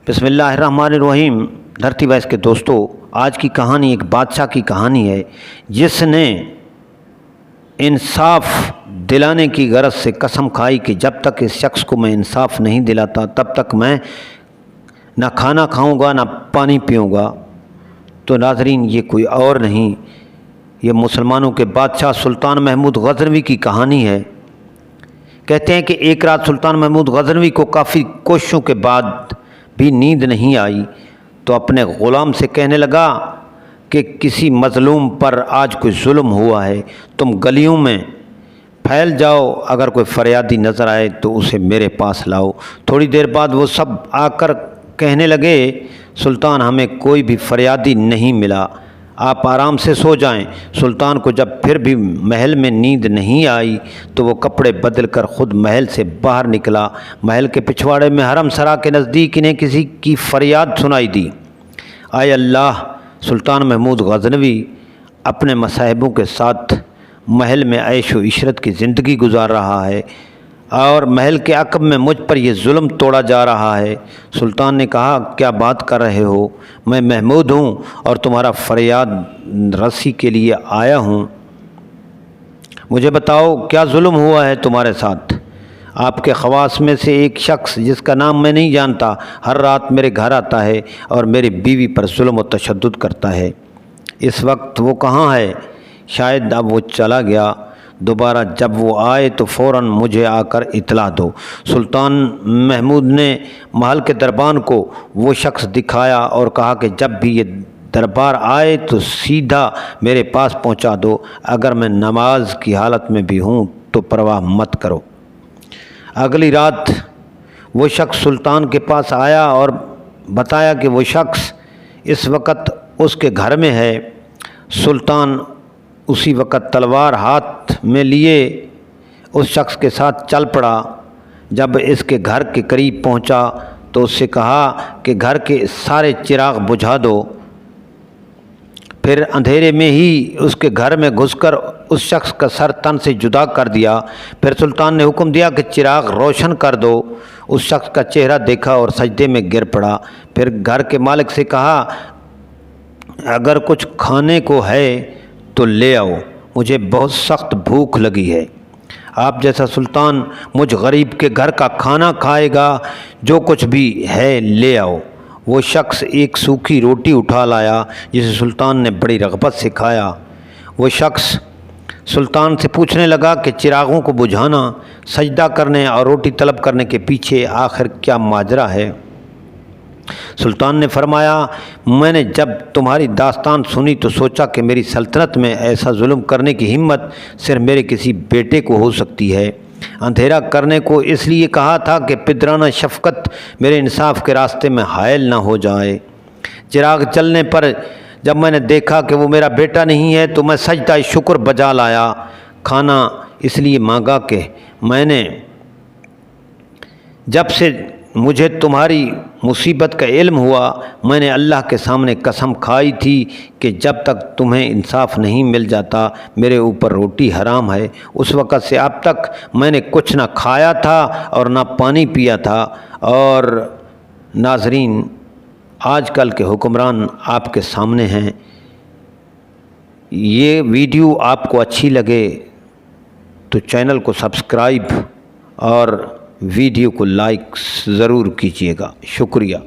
بسم اللہ الرحمن الرحیم۔ دھرتی وائس کے دوستو، آج کی کہانی ایک بادشاہ کی کہانی ہے جس نے انصاف دلانے کی غرض سے قسم کھائی کہ جب تک اس شخص کو میں انصاف نہیں دلاتا تب تک میں نہ کھانا کھاؤں گا نہ پانی پیوں گا۔ تو ناظرین، یہ کوئی اور نہیں، یہ مسلمانوں کے بادشاہ سلطان محمود غزنوی کی کہانی ہے۔ کہتے ہیں کہ ایک رات سلطان محمود غزنوی کو کافی کوششوں کے بعد بھی نیند نہیں آئی تو اپنے غلام سے کہنے لگا کہ کسی مظلوم پر آج کوئی ظلم ہوا ہے، تم گلیوں میں پھیل جاؤ، اگر کوئی فریادی نظر آئے تو اسے میرے پاس لاؤ۔ تھوڑی دیر بعد وہ سب آ کر کہنے لگے، سلطان ہمیں کوئی بھی فریادی نہیں ملا، آپ آرام سے سو جائیں۔ سلطان کو جب پھر بھی محل میں نیند نہیں آئی تو وہ کپڑے بدل کر خود محل سے باہر نکلا۔ محل کے پچھواڑے میں حرم سرا کے نزدیک انہیں کسی کی فریاد سنائی دی، آئے اللہ! سلطان محمود غزنوی اپنے مصاحبوں کے ساتھ محل میں عیش و عشرت کی زندگی گزار رہا ہے اور محل کے عقب میں مجھ پر یہ ظلم توڑا جا رہا ہے۔ سلطان نے کہا، کیا بات کر رہے ہو؟ میں محمود ہوں اور تمہارا فریاد رسی کے لیے آیا ہوں، مجھے بتاؤ کیا ظلم ہوا ہے تمہارے ساتھ؟ آپ کے خواص میں سے ایک شخص جس کا نام میں نہیں جانتا ہر رات میرے گھر آتا ہے اور میری بیوی پر ظلم و تشدد کرتا ہے۔ اس وقت وہ کہاں ہے؟ شاید اب وہ چلا گیا، دوبارہ جب وہ آئے تو فوراً مجھے آ کر اطلاع دو۔ سلطان محمود نے محل کے دربان کو وہ شخص دکھایا اور کہا کہ جب بھی یہ دربار آئے تو سیدھا میرے پاس پہنچا دو، اگر میں نماز کی حالت میں بھی ہوں تو پرواہ مت کرو۔ اگلی رات وہ شخص سلطان کے پاس آیا اور بتایا کہ وہ شخص اس وقت اس کے گھر میں ہے۔ سلطان اسی وقت تلوار ہاتھ میں لیے اس شخص کے ساتھ چل پڑا۔ جب اس کے گھر کے قریب پہنچا تو اس سے کہا کہ گھر کے سارے چراغ بجھا دو۔ پھر اندھیرے میں ہی اس کے گھر میں گھس کر اس شخص کا سر تن سے جدا کر دیا۔ پھر سلطان نے حکم دیا کہ چراغ روشن کر دو۔ اس شخص کا چہرہ دیکھا اور سجدے میں گر پڑا۔ پھر گھر کے مالک سے کہا، اگر کچھ کھانے کو ہے تو لے آؤ، مجھے بہت سخت بھوک لگی ہے۔ آپ جیسا سلطان مجھ غریب کے گھر کا کھانا کھائے گا؟ جو کچھ بھی ہے لے آؤ۔ وہ شخص ایک سوکھی روٹی اٹھا لایا جسے سلطان نے بڑی رغبت سے کھایا۔ وہ شخص سلطان سے پوچھنے لگا کہ چراغوں کو بجھانا، سجدہ کرنے اور روٹی طلب کرنے کے پیچھے آخر کیا ماجرا ہے؟ سلطان نے فرمایا، میں نے جب تمہاری داستان سنی تو سوچا کہ میری سلطنت میں ایسا ظلم کرنے کی ہمت صرف میرے کسی بیٹے کو ہو سکتی ہے۔ اندھیرا کرنے کو اس لیے کہا تھا کہ پدرانہ شفقت میرے انصاف کے راستے میں حائل نہ ہو جائے۔ چراغ چلنے پر جب میں نے دیکھا کہ وہ میرا بیٹا نہیں ہے تو میں سجدہ شکر بجا لایا۔ کھانا اس لیے مانگا کہ میں نے جب سے مجھے تمہاری مصیبت کا علم ہوا، میں نے اللہ کے سامنے قسم کھائی تھی کہ جب تک تمہیں انصاف نہیں مل جاتا میرے اوپر روٹی حرام ہے۔ اس وقت سے اب تک میں نے کچھ نہ کھایا تھا اور نہ پانی پیا تھا۔ اور ناظرین، آج کل کے حکمران آپ کے سامنے ہیں۔ یہ ویڈیو آپ کو اچھی لگے تو چینل کو سبسکرائب اور ویڈیو کو لائک ضرور کیجیے گا۔ شکریہ۔